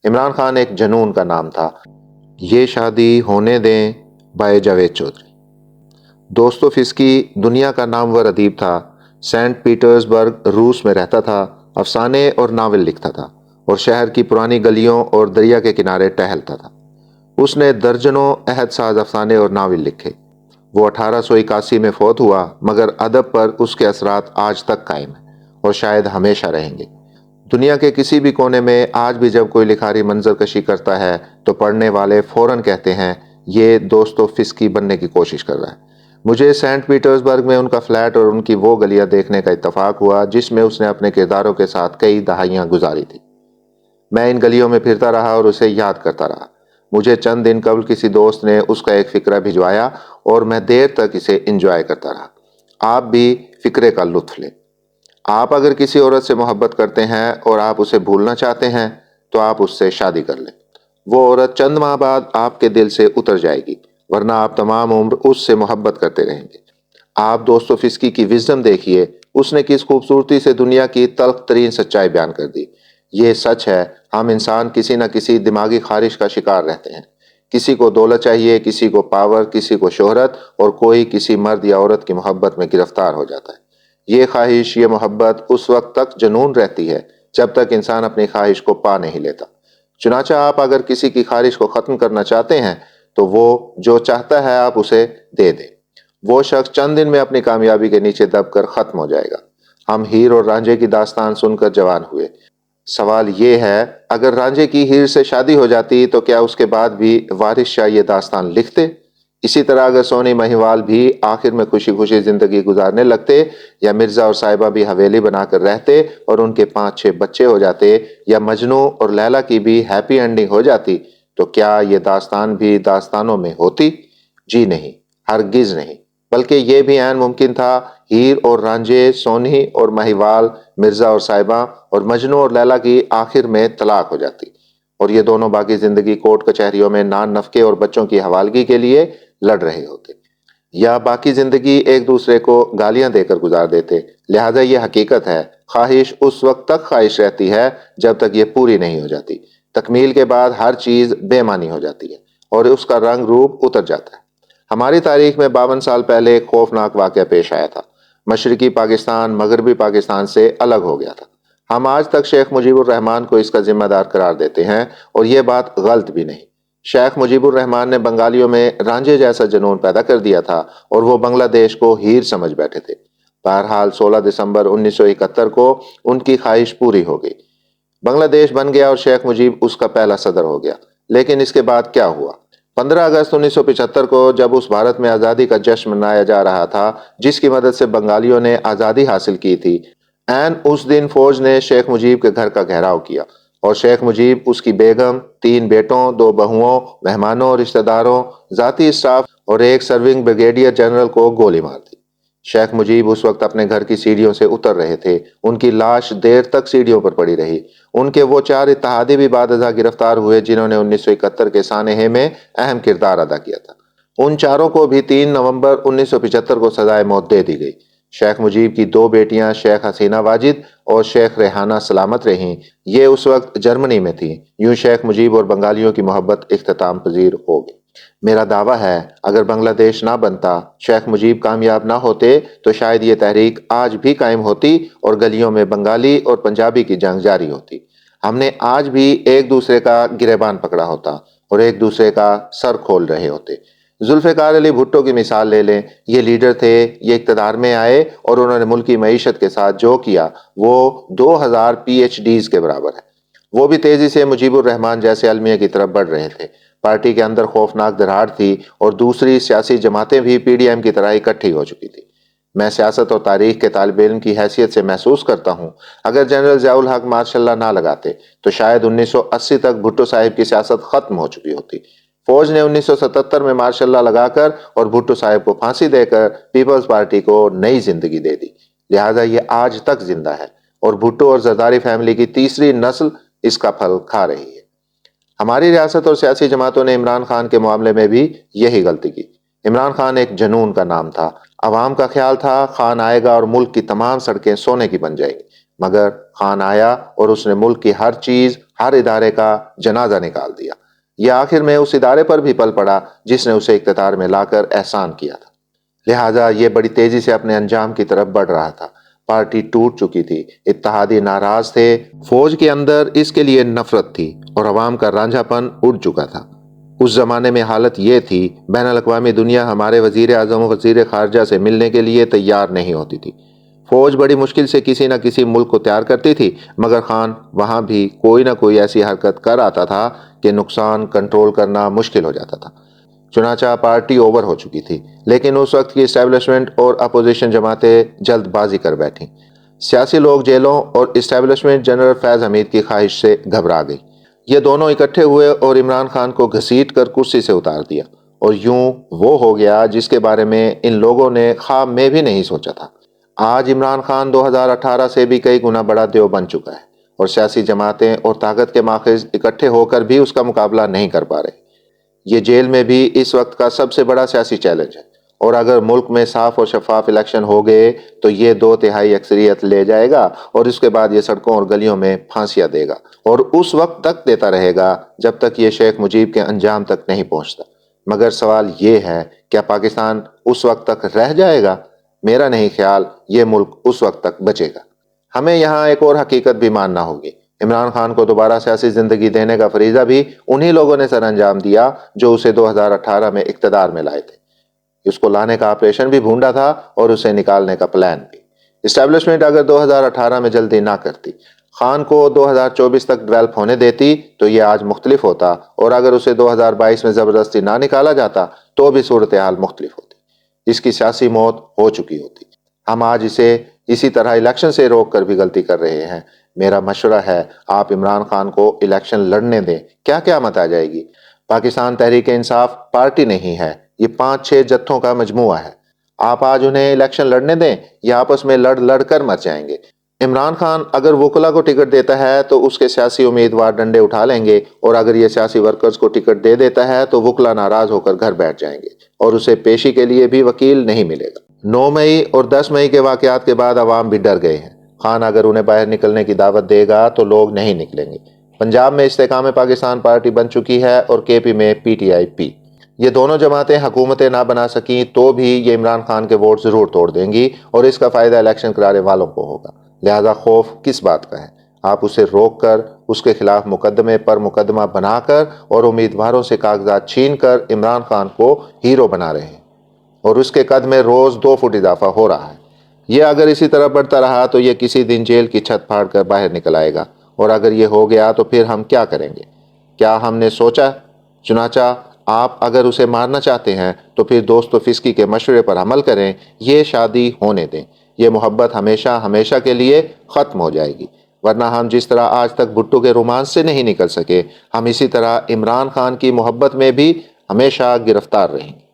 عمران خان ایک جنون کا نام تھا۔ یہ شادی ہونے دیں بائے جاوید چودھری۔ دوستوفسکی دنیا کا نامور ادیب تھا۔ سینٹ پیٹرز برگ روس میں رہتا تھا، افسانے اور ناول لکھتا تھا اور شہر کی پرانی گلیوں اور دریا کے کنارے ٹہلتا تھا۔ اس نے درجنوں عہد ساز افسانے اور ناول لکھے۔ وہ 1881 میں فوت ہوا، مگر ادب پر اس کے اثرات آج تک قائم ہیں اور شاید ہمیشہ رہیں گے۔ دنیا کے کسی بھی کونے میں آج بھی جب کوئی لکھاری منظر کشی کرتا ہے تو پڑھنے والے فوراً کہتے ہیں یہ دوستوفسکی بننے کی کوشش کر رہا ہے۔ مجھے سینٹ پیٹرز برگ میں ان کا فلیٹ اور ان کی وہ گلیاں دیکھنے کا اتفاق ہوا جس میں اس نے اپنے کرداروں کے ساتھ کئی دہائیاں گزاری تھی۔ میں ان گلیوں میں پھرتا رہا اور اسے یاد کرتا رہا۔ مجھے چند دن قبل کسی دوست نے اس کا ایک فقرہ بھجوایا اور میں دیر تک اسے انجوائے کرتا رہا۔ آپ بھی فقرے کا لطف لیں۔ آپ اگر کسی عورت سے محبت کرتے ہیں اور آپ اسے بھولنا چاہتے ہیں تو آپ اس سے شادی کر لیں۔ وہ عورت چند ماہ بعد آپ کے دل سے اتر جائے گی، ورنہ آپ تمام عمر اس سے محبت کرتے رہیں گے۔ آپ دوستوفسکی کی وزڈم دیکھیے، اس نے کس خوبصورتی سے دنیا کی تلخ ترین سچائی بیان کر دی۔ یہ سچ ہے، ہم انسان کسی نہ کسی دماغی خارش کا شکار رہتے ہیں۔ کسی کو دولت چاہیے، کسی کو پاور، کسی کو شہرت، اور کوئی کسی مرد یا عورت کی محبت میں گرفتار ہو جاتا ہے۔ یہ خواہش، یہ محبت اس وقت تک جنون رہتی ہے جب تک انسان اپنی خواہش کو پا نہیں لیتا۔ چنانچہ آپ اگر کسی کی خواہش کو ختم کرنا چاہتے ہیں تو وہ جو چاہتا ہے آپ اسے دے دیں۔ وہ شخص چند دن میں اپنی کامیابی کے نیچے دب کر ختم ہو جائے گا۔ ہم ہیر اور رانجھے کی داستان سن کر جوان ہوئے۔ سوال یہ ہے، اگر رانجھے کی ہیر سے شادی ہو جاتی تو کیا اس کے بعد بھی وارث شاہ یہ داستان لکھتے؟ اسی طرح اگر سونی مہیوال بھی آخر میں خوشی خوشی زندگی گزارنے لگتے، یا مرزا اور صاحبہ بھی حویلی بنا کر رہتے اور ان کے 5-6 بچے ہو جاتے، یا مجنو اور لیلا کی بھی ہیپی اینڈنگ ہو جاتی، تو کیا یہ داستان بھی داستانوں میں ہوتی؟ جی نہیں، ہرگز نہیں۔ بلکہ یہ بھی عین ممکن تھا، ہیر اور رانجھے، سونی اور مہیوال، مرزا اور صاحبہ اور مجنو اور لیلا کی آخر میں طلاق ہو جاتی، اور یہ دونوں باقی زندگی کورٹ کچہریوں میں نان نفقے اور بچوں کی حوالگی کے لیے لڑ رہے ہوتے، یا باقی زندگی ایک دوسرے کو گالیاں دے کر گزار دیتے۔ لہٰذا یہ حقیقت ہے، خواہش اس وقت تک خواہش رہتی ہے جب تک یہ پوری نہیں ہو جاتی۔ تکمیل کے بعد ہر چیز بے معنی ہو جاتی ہے اور اس کا رنگ روپ اتر جاتا ہے۔ ہماری تاریخ میں 52 سال پہلے ایک خوفناک واقعہ پیش آیا تھا۔ مشرقی پاکستان مغربی پاکستان سے الگ ہو گیا تھا۔ ہم آج تک شیخ مجیب الرحمن کو اس کا ذمہ دار قرار دیتے ہیں، اور یہ بات غلط بھی نہیں۔ شیخ مجیب الرحمن نے بنگالیوں میں رانجھے جیسا جنون پیدا کر دیا تھا اور وہ بنگلہ دیش کو ہیر سمجھ بیٹھے تھے۔ بہرحال 16 دسمبر 1971 کو ان کی خواہش پوری ہو گئی۔ بنگلہ دیش بن گیا اور شیخ مجیب اس کا پہلا صدر ہو گیا۔ لیکن اس کے بعد کیا ہوا؟ 15 اگست 1975 کو جب اس بھارت میں آزادی کا جشن منایا جا رہا تھا جس کی مدد سے بنگالیوں نے آزادی حاصل کی تھی، عین اس دن فوج نے شیخ مجیب کے گھر کا گھیراؤ کیا اور شیخ مجیب، اس کی بیگم، 3 بیٹوں، 2 بہوؤں، مہمانوں، رشتہ داروں، ذاتی اسٹاف اور ایک سرونگ بریگیڈیئر جنرل کو گولی مار دی۔ شیخ مجیب اس وقت اپنے گھر کی سیڑھیوں سے اتر رہے تھے۔ ان کی لاش دیر تک سیڑھیوں پر پڑی رہی۔ ان کے وہ 4 اتحادی بھی بعد ازاں گرفتار ہوئے جنہوں نے 1971 کے سانحے میں اہم کردار ادا کیا تھا۔ ان چاروں کو بھی 3 نومبر 1975 کو سزائے موت دے دی گئی۔ شیخ مجیب کی 2 بیٹیاں شیخ حسینہ واجد اور شیخ ریحانہ سلامت رہیں۔ یہ اس وقت جرمنی میں تھیں۔ یوں شیخ مجیب اور بنگالیوں کی محبت اختتام پذیر ہو گئی۔ میرا دعویٰ ہے، اگر بنگلہ دیش نہ بنتا، شیخ مجیب کامیاب نہ ہوتے، تو شاید یہ تحریک آج بھی قائم ہوتی اور گلیوں میں بنگالی اور پنجابی کی جنگ جاری ہوتی۔ ہم نے آج بھی ایک دوسرے کا گریبان پکڑا ہوتا اور ایک دوسرے کا سر کھول رہے ہوتے۔ ذوالفقار علی بھٹو کی مثال لے لیں۔ یہ لیڈر تھے، یہ اقتدار میں آئے اور انہوں نے ملکی معیشت کے ساتھ جو کیا وہ 2000 PhDs کے برابر ہے۔ وہ بھی تیزی سے مجیب الرحمن جیسے المیہ کی طرف بڑھ رہے تھے۔ پارٹی کے اندر خوفناک دراڑ تھی اور دوسری سیاسی جماعتیں بھی PDM کی طرح اکٹھی ہو چکی تھی۔ میں سیاست اور تاریخ کے طالب علم کی حیثیت سے محسوس کرتا ہوں، اگر جنرل ضیاء الحق ماشاء اللہ نہ لگاتے تو شاید 1980 تک بھٹو صاحب کی سیاست ختم ہو چکی ہوتی۔ فوج نے 1977 میں مارشل لا لگا کر اور بھٹو صاحب کو پھانسی دے کر پیپلز پارٹی کو نئی زندگی دے دی، لہٰذا یہ آج تک زندہ ہے اور بھٹو اور زرداری فیملی کی تیسری نسل اس کا پھل کھا رہی ہے۔ ہماری ریاست اور سیاسی جماعتوں نے عمران خان کے معاملے میں بھی یہی غلطی کی۔ عمران خان ایک جنون کا نام تھا۔ عوام کا خیال تھا خان آئے گا اور ملک کی تمام سڑکیں سونے کی بن جائیں گی، مگر خان آیا اور اس نے ملک کی ہر چیز، ہر ادارے کا جنازہ نکال دیا۔ یہ آخر میں اس ادارے پر بھی پل پڑا جس نے اسے اقتدار میں لا کر احسان کیا تھا، لہٰذا یہ بڑی تیزی سے اپنے انجام کی طرف بڑھ رہا تھا۔ پارٹی ٹوٹ چکی تھی، اتحادی ناراض تھے، فوج کے اندر اس کے لیے نفرت تھی اور عوام کا رانجھا پن اڑ چکا تھا۔ اس زمانے میں حالت یہ تھی، بین الاقوامی دنیا ہمارے وزیر اعظم و وزیر خارجہ سے ملنے کے لیے تیار نہیں ہوتی تھی۔ فوج بڑی مشکل سے کسی نہ کسی ملک کو تیار کرتی تھی، مگر خان وہاں بھی کوئی نہ کوئی ایسی حرکت کر آتا تھا کہ نقصان کنٹرول کرنا مشکل ہو جاتا تھا۔ چنانچہ پارٹی اوور ہو چکی تھی، لیکن اس وقت کی اسٹیبلشمنٹ اور اپوزیشن جماعتیں جلد بازی کر بیٹھیں۔ سیاسی لوگ جیلوں اور اسٹیبلشمنٹ جنرل فیض حمید کی خواہش سے گھبرا گئی۔ یہ دونوں اکٹھے ہوئے اور عمران خان کو گھسیٹ کر کرسی سے اتار دیا، اور یوں وہ ہو گیا جس کے بارے میں ان لوگوں نے خواب میں بھی نہیں سوچا تھا۔ آج عمران خان 2018 سے بھی کئی گنا بڑا دیو بن چکا ہے، اور سیاسی جماعتیں اور طاقت کے ماخذ اکٹھے ہو کر بھی اس کا مقابلہ نہیں کر پا رہے۔ یہ جیل میں بھی اس وقت کا سب سے بڑا سیاسی چیلنج ہے، اور اگر ملک میں صاف اور شفاف الیکشن ہو گئے تو یہ 2/3 اکثریت لے جائے گا، اور اس کے بعد یہ سڑکوں اور گلیوں میں پھانسیاں دے گا، اور اس وقت تک دیتا رہے گا جب تک یہ شیخ مجیب کے انجام تک نہیں پہنچتا۔ مگر سوال یہ ہے، کیا پاکستان اس وقت تک رہ جائے گا؟ میرا نہیں خیال یہ ملک اس وقت تک بچے گا۔ ہمیں یہاں ایک اور حقیقت بھی ماننا ہوگی، عمران خان کو دوبارہ سیاسی زندگی دینے کا فریضہ بھی انہی لوگوں نے سر انجام دیا جو اسے 2018 میں اقتدار میں لائے تھے۔ اس کو لانے کا آپریشن بھی بھونڈا تھا اور اسے نکالنے کا پلان بھی۔ اسٹیبلشمنٹ اگر 2018 میں جلدی نہ کرتی، خان کو 2024 تک ڈیولپ ہونے دیتی تو یہ آج مختلف ہوتا، اور اگر اسے 2022 میں زبردستی نہ نکالا جاتا تو بھی صورتحال مختلف ہوتی، اس کی سیاسی موت ہو چکی ہوتی۔ ہم آج اسے اسی طرح الیکشن سے روک کر بھی غلطی کر رہے ہیں۔ میرا مشورہ ہے، آپ عمران خان کو الیکشن لڑنے دیں، کیا قیامت آ جائے گی؟ پاکستان تحریک انصاف پارٹی نہیں ہے، یہ 5-6 جتھوں کا مجموعہ ہے۔ آپ آج انہیں الیکشن لڑنے دیں، یہ آپس میں لڑ کر مر جائیں گے۔ عمران خان اگر وکلا کو ٹکٹ دیتا ہے تو اس کے سیاسی امیدوار ڈنڈے اٹھا لیں گے، اور اگر یہ سیاسی ورکرز کو ٹکٹ دے دیتا ہے تو وکلا ناراض ہو کر گھر بیٹھ جائیں گے، اور اسے پیشی کے لیے بھی وکیل نہیں ملے گا۔ 9 مئی اور 10 مئی کے واقعات کے بعد عوام بھی ڈر گئے ہیں۔ خان اگر انہیں باہر نکلنے کی دعوت دے گا تو لوگ نہیں نکلیں گے۔ پنجاب میں استحکام پاکستان پارٹی بن چکی ہے، اور KP میں PTI-P۔ یہ دونوں جماعتیں حکومتیں نہ بنا سکیں تو بھی یہ عمران خان کے ووٹ ضرور توڑ دیں گی، اور اس کا فائدہ الیکشن کرانے والوں کو ہوگا۔ لہذا خوف کس بات کا ہے؟ آپ اسے روک کر، اس کے خلاف مقدمے پر مقدمہ بنا کر اور امیدواروں سے کاغذات چھین کر عمران خان کو ہیرو بنا رہے ہیں، اور اس کے قد میں روز 2 فٹ اضافہ ہو رہا ہے۔ یہ اگر اسی طرح بڑھتا رہا تو یہ کسی دن جیل کی چھت پھاڑ کر باہر نکل آئے گا، اور اگر یہ ہو گیا تو پھر ہم کیا کریں گے؟ کیا ہم نے سوچا؟ چنانچہ آپ اگر اسے مارنا چاہتے ہیں تو پھر دوست و فسکی کے مشورے پر عمل کریں، یہ شادی ہونے دیں، یہ محبت ہمیشہ ہمیشہ کے لیے ختم ہو جائے گی۔ ورنہ ہم جس طرح آج تک بھٹو کے رومانس سے نہیں نکل سکے، ہم اسی طرح عمران خان کی محبت میں بھی ہمیشہ گرفتار رہیں گے۔